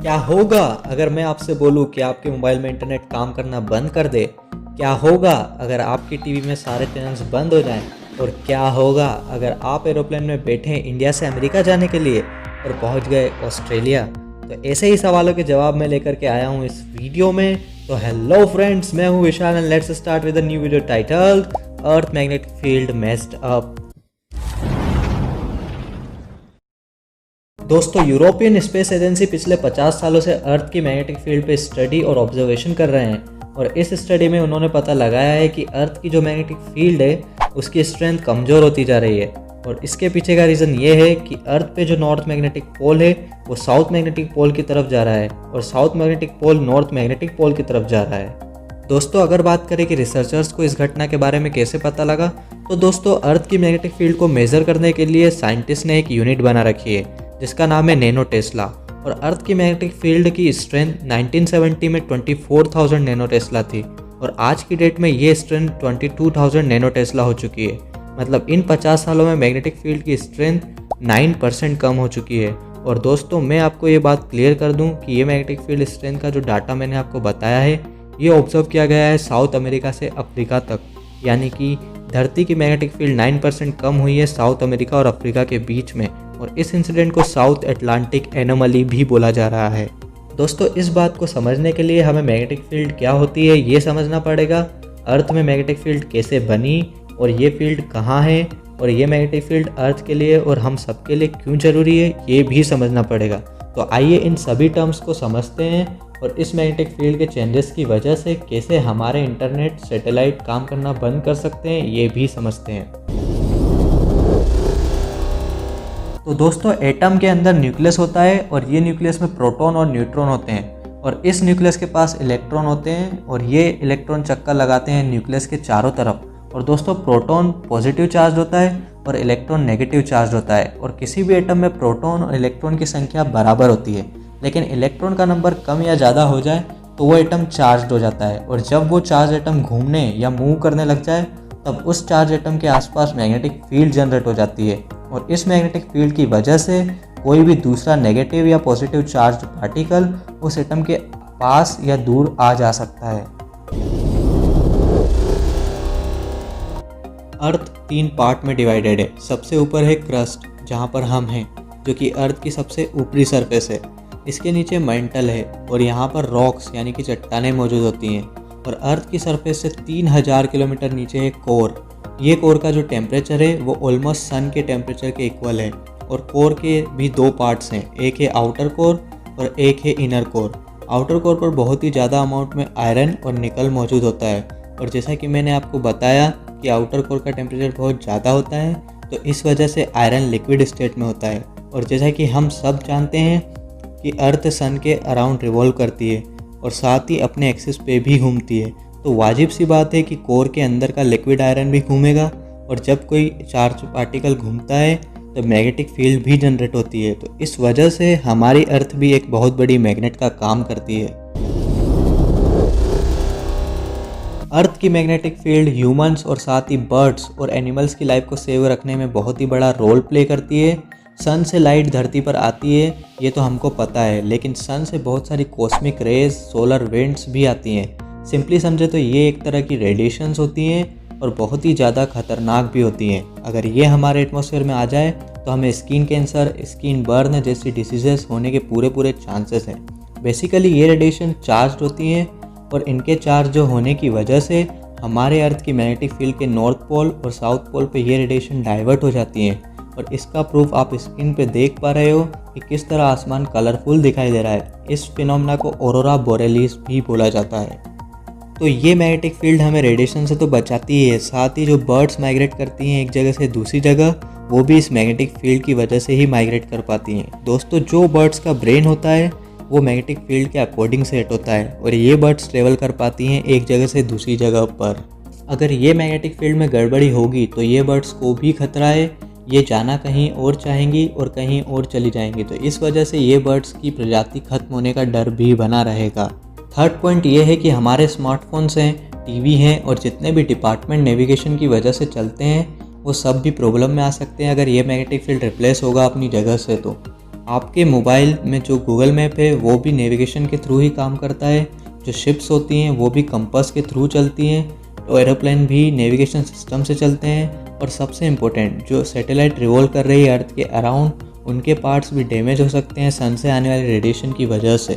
क्या होगा अगर मैं आपसे बोलूं कि आपके मोबाइल में इंटरनेट काम करना बंद कर दे? क्या होगा अगर आपकी टीवी में सारे चैनल्स बंद हो जाएं? और क्या होगा अगर आप एरोप्लेन में बैठे इंडिया से अमेरिका जाने के लिए और पहुंच गए ऑस्ट्रेलिया? तो ऐसे ही सवालों के जवाब मैं लेकर के आया हूं इस वीडियो में। तो हेलो फ्रेंड्स, मैं हूं Vishal and let's start with a new video titled earth magnetic field messed up. दोस्तों, यूरोपियन स्पेस एजेंसी पिछले 50 सालों से अर्थ की मैग्नेटिक फील्ड पे स्टडी और ऑब्जर्वेशन कर रहे हैं और इस स्टडी में उन्होंने पता लगाया है कि अर्थ की जो मैग्नेटिक फील्ड है उसकी स्ट्रेंथ कमज़ोर होती जा रही है। और इसके पीछे का रीज़न ये है कि अर्थ पे जो नॉर्थ मैग्नेटिक पोल है वो साउथ मैग्नेटिक पोल की तरफ जा रहा है और south magnetic pole north magnetic pole की तरफ जा रहा है। दोस्तों, अगर बात करें कि रिसर्चर्स को इस घटना के बारे में कैसे पता लगा, तो दोस्तों अर्थ की मैग्नेटिक फील्ड को मेज़र करने के लिए साइंटिस्ट ने एक यूनिट बना रखी है जिसका नाम है नैनो टेस्ला। और अर्थ की मैग्नेटिक फील्ड की स्ट्रेंथ 1970 में 24,000 नैनो टेस्ला थी और आज की डेट में ये स्ट्रेंथ 22,000 नैनो टेस्ला हो चुकी है। मतलब इन 50 सालों में मैग्नेटिक फील्ड की स्ट्रेंथ 9% कम हो चुकी है। और दोस्तों, मैं आपको ये बात क्लियर कर दूं कि ये मैग्नेटिक फील्ड स्ट्रेंथ का जो डाटा मैंने आपको बताया है ये ऑब्जर्व किया गया है साउथ अमेरिका से अफ्रीका तक, यानी कि धरती की मैग्नेटिक फील्ड 9% कम हुई है साउथ अमेरिका और अफ्रीका के बीच में। और इस इंसिडेंट को साउथ अटलांटिक एनोमली भी बोला जा रहा है। दोस्तों, इस बात को समझने के लिए हमें मैग्नेटिक फील्ड क्या होती है ये समझना पड़ेगा, अर्थ में मैग्नेटिक फील्ड कैसे बनी और ये फील्ड कहाँ है और ये मैग्नेटिक फील्ड अर्थ के लिए और हम सबके लिए क्यों ज़रूरी है ये भी समझना पड़ेगा। तो आइए इन सभी टर्म्स को समझते हैं और इस मैग्नेटिक फील्ड के चेंजेस की वजह से कैसे हमारे इंटरनेट सैटेलाइट काम करना बंद कर सकते हैं ये भी समझते हैं। तो दोस्तों, एटम के अंदर न्यूक्लियस होता है और ये न्यूक्लियस में प्रोटॉन और न्यूट्रॉन होते हैं और इस न्यूक्लियस के पास इलेक्ट्रॉन होते हैं और ये इलेक्ट्रॉन चक्कर लगाते हैं न्यूक्लियस के चारों तरफ। और दोस्तों, प्रोटॉन पॉजिटिव चार्ज होता है और इलेक्ट्रॉन नेगेटिव चार्ज होता है और किसी भी एटम में प्रोटॉन और इलेक्ट्रॉन की संख्या बराबर होती है, लेकिन इलेक्ट्रॉन का नंबर कम या ज़्यादा हो जाए तो वो एटम चार्ज हो जाता है। और जब वो चार्ज एटम घूमने या मूव करने लग जाए तब उस चार्ज एटम के आसपास मैग्नेटिक फील्ड जनरेट हो जाती है और इस मैग्नेटिक फील्ड की वजह से कोई भी दूसरा नेगेटिव या पॉजिटिव चार्ज पार्टिकल उस एटम के पास या दूर आ जा सकता है। अर्थ 3 पार्ट में डिवाइडेड है। सबसे ऊपर है क्रस्ट, जहाँ पर हम हैं, जो कि अर्थ की सबसे ऊपरी सरफेस है। इसके नीचे मेंटल है और यहाँ पर रॉक्स यानी कि चट्टानें मौजूद होती हैं। और अर्थ की सरफेस से 3000 किलोमीटर नीचे है कोर। ये कोर का जो टेम्परेचर है वो ऑलमोस्ट सन के टेम्परेचर के इक्वल है। और कोर के भी 2 पार्ट्स हैं, एक है आउटर कोर और एक है इनर कोर। आउटर कोर पर बहुत ही ज़्यादा अमाउंट में आयरन और निकल मौजूद होता है और जैसा कि मैंने आपको बताया कि आउटर कोर का टेम्परेचर बहुत ज़्यादा होता है तो इस वजह से आयरन लिक्विड स्टेट में होता है। और जैसा कि हम सब जानते हैं कि अर्थ सन के अराउंड रिवॉल्व करती है और साथ ही अपने एक्सिस पे भी घूमती है, तो वाजिब सी बात है कि कोर के अंदर का लिक्विड आयरन भी घूमेगा और जब कोई चार्ज पार्टिकल घूमता है तो मैग्नेटिक फील्ड भी जनरेट होती है। तो इस वजह से हमारी अर्थ भी एक बहुत बड़ी मैग्नेट का काम करती है। अर्थ की मैग्नेटिक फील्ड ह्यूमंस और साथ ही बर्ड्स और एनिमल्स की लाइफ को सेव रखने में बहुत ही बड़ा रोल प्ले करती है। सन से लाइट धरती पर आती है ये तो हमको पता है, लेकिन सन से बहुत सारी कॉस्मिक रेज, सोलर विंड्स भी आती हैं। सिंपली समझे तो ये एक तरह की रेडिएशंस होती हैं और बहुत ही ज़्यादा खतरनाक भी होती हैं। अगर ये हमारे एटमॉस्फेयर में आ जाए तो हमें स्किन कैंसर, स्किन बर्न जैसी डिसीजेस होने के पूरे चांसेस हैं। बेसिकली ये रेडिएशन चार्ज होती हैं और इनके चार्ज होने की वजह से हमारे अर्थ की मैग्नेटिक फील्ड के नॉर्थ पोल और साउथ पोल पे ये रेडिएशन डाइवर्ट हो जाती हैं। और इसका प्रूफ आप स्क्रीन पे देख पा रहे हो कि किस तरह आसमान कलरफुल दिखाई दे रहा है। इस फिनोमेना को ऑरोरा बोरेलिस भी बोला जाता है। तो ये मैग्नेटिक फील्ड हमें रेडिएशन से तो बचाती ही है, साथ ही जो बर्ड्स माइग्रेट करती हैं एक जगह से दूसरी जगह वो भी इस मैग्नेटिक फील्ड की वजह से ही माइग्रेट कर पाती हैं। दोस्तों, जो बर्ड्स का ब्रेन होता है वो मैग्नेटिक फील्ड के अकॉर्डिंग सेट होता है और ये बर्ड्स ट्रेवल कर पाती हैं एक जगह से दूसरी जगह पर। अगर ये मैग्नेटिक फील्ड में गड़बड़ी होगी तो ये बर्ड्स को भी खतरा है, ये जाना कहीं और चाहेंगी और कहीं और चली जाएंगी। तो इस वजह से ये बर्ड्स की प्रजाति खत्म होने का डर भी बना रहेगा। थर्ड पॉइंट ये है कि हमारे स्मार्टफोन्स हैं, टीवी हैं और जितने भी डिपार्टमेंट नेविगेशन की वजह से चलते हैं वो सब भी प्रॉब्लम में आ सकते हैं अगर ये मैग्नेटिक फील्ड रिप्लेस होगा अपनी जगह से। तो आपके मोबाइल में जो गूगल मैप है वो भी नेविगेशन के थ्रू ही काम करता है, जो शिप्स होती हैं वो भी कंपास के थ्रू चलती हैं, तो एरोप्लेन भी नेविगेशन सिस्टम से चलते हैं। और सबसे इम्पोर्टेंट, जो सैटेलाइट रिवॉल्व कर रही है अर्थ के अराउंड, उनके पार्ट्स भी डैमेज हो सकते हैं सन से आने वाले रेडिएशन की वजह से।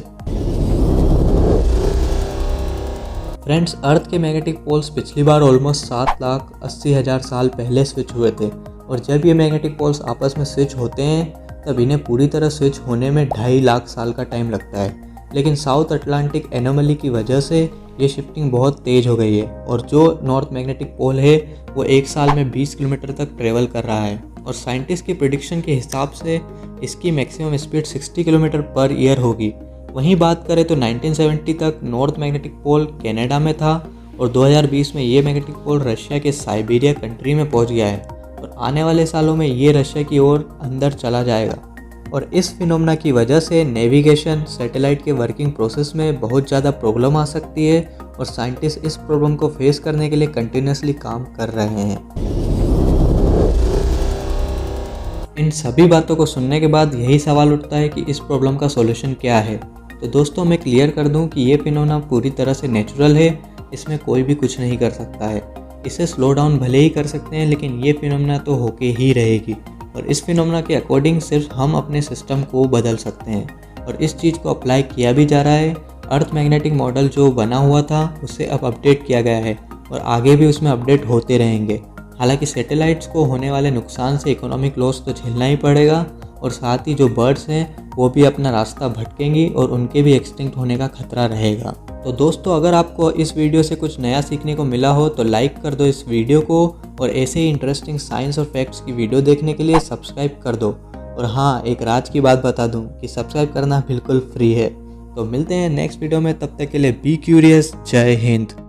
फ्रेंड्स, अर्थ के मैग्नेटिक पोल्स पिछली बार ऑलमोस्ट 7,80,000 साल पहले स्विच हुए थे, और जब ये मैग्नेटिक पोल्स आपस में स्विच होते हैं तब इन्हें पूरी तरह स्विच होने में 2.5 लाख साल का टाइम लगता है। लेकिन साउथ अटलांटिक एनोमली की वजह से ये शिफ्टिंग बहुत तेज़ हो गई है, और जो नॉर्थ मैग्नेटिक पोल है वो 1 साल में 20 किलोमीटर तक ट्रेवल कर रहा है, और साइंटिस्ट की प्रिडिक्शन के हिसाब से इसकी maximum speed 60 kilometre per year होगी। वहीं बात करें तो 1970 तक नॉर्थ मैग्नेटिक पोल कनाडा में था, और 2020 में ये मैग्नेटिक पोल रशिया के साइबेरिया कंट्री में पहुंच गया है, और आने वाले सालों में ये रशिया की ओर अंदर चला जाएगा। और इस फिनोमेना की वजह से नेविगेशन, सैटेलाइट के वर्किंग प्रोसेस में बहुत ज़्यादा प्रॉब्लम आ सकती है, और साइंटिस्ट इस प्रॉब्लम को फेस करने के लिए कंटिन्यूसली काम कर रहे हैं। इन सभी बातों को सुनने के बाद यही सवाल उठता है कि इस प्रॉब्लम का सॉल्यूशन क्या है। तो दोस्तों, मैं क्लियर कर दूं कि ये फिनोमेना पूरी तरह से नेचुरल है, इसमें कोई भी कुछ नहीं कर सकता है। इसे स्लो डाउन भले ही कर सकते हैं, लेकिन ये फिनोमेना तो होके ही रहेगी, और इस फिनोमेना के अकॉर्डिंग सिर्फ हम अपने सिस्टम को बदल सकते हैं, और इस चीज़ को अप्लाई किया भी जा रहा है। अर्थ मैग्नेटिक मॉडल जो बना हुआ था उसे अब अपडेट किया गया है, और आगे भी उसमें अपडेट होते रहेंगे। हालांकि सैटेलाइट्स को होने वाले नुकसान से इकोनॉमिक लॉस तो झेलना ही पड़ेगा, और साथ ही जो बर्ड्स हैं वो भी अपना रास्ता भटकेंगी, और उनके भी एक्सटिंक्ट होने का खतरा रहेगा। तो दोस्तों, अगर आपको इस वीडियो से कुछ नया सीखने को मिला हो तो लाइक कर दो इस वीडियो को, और ऐसे ही इंटरेस्टिंग साइंस और फैक्ट्स की वीडियो देखने के लिए सब्सक्राइब कर दो। और हाँ, एक राज की बात बता दूं कि सब्सक्राइब करना बिल्कुल फ्री है। तो मिलते हैं नेक्स्ट वीडियो में, तब तक के लिए बी क्यूरियस। जय हिंद।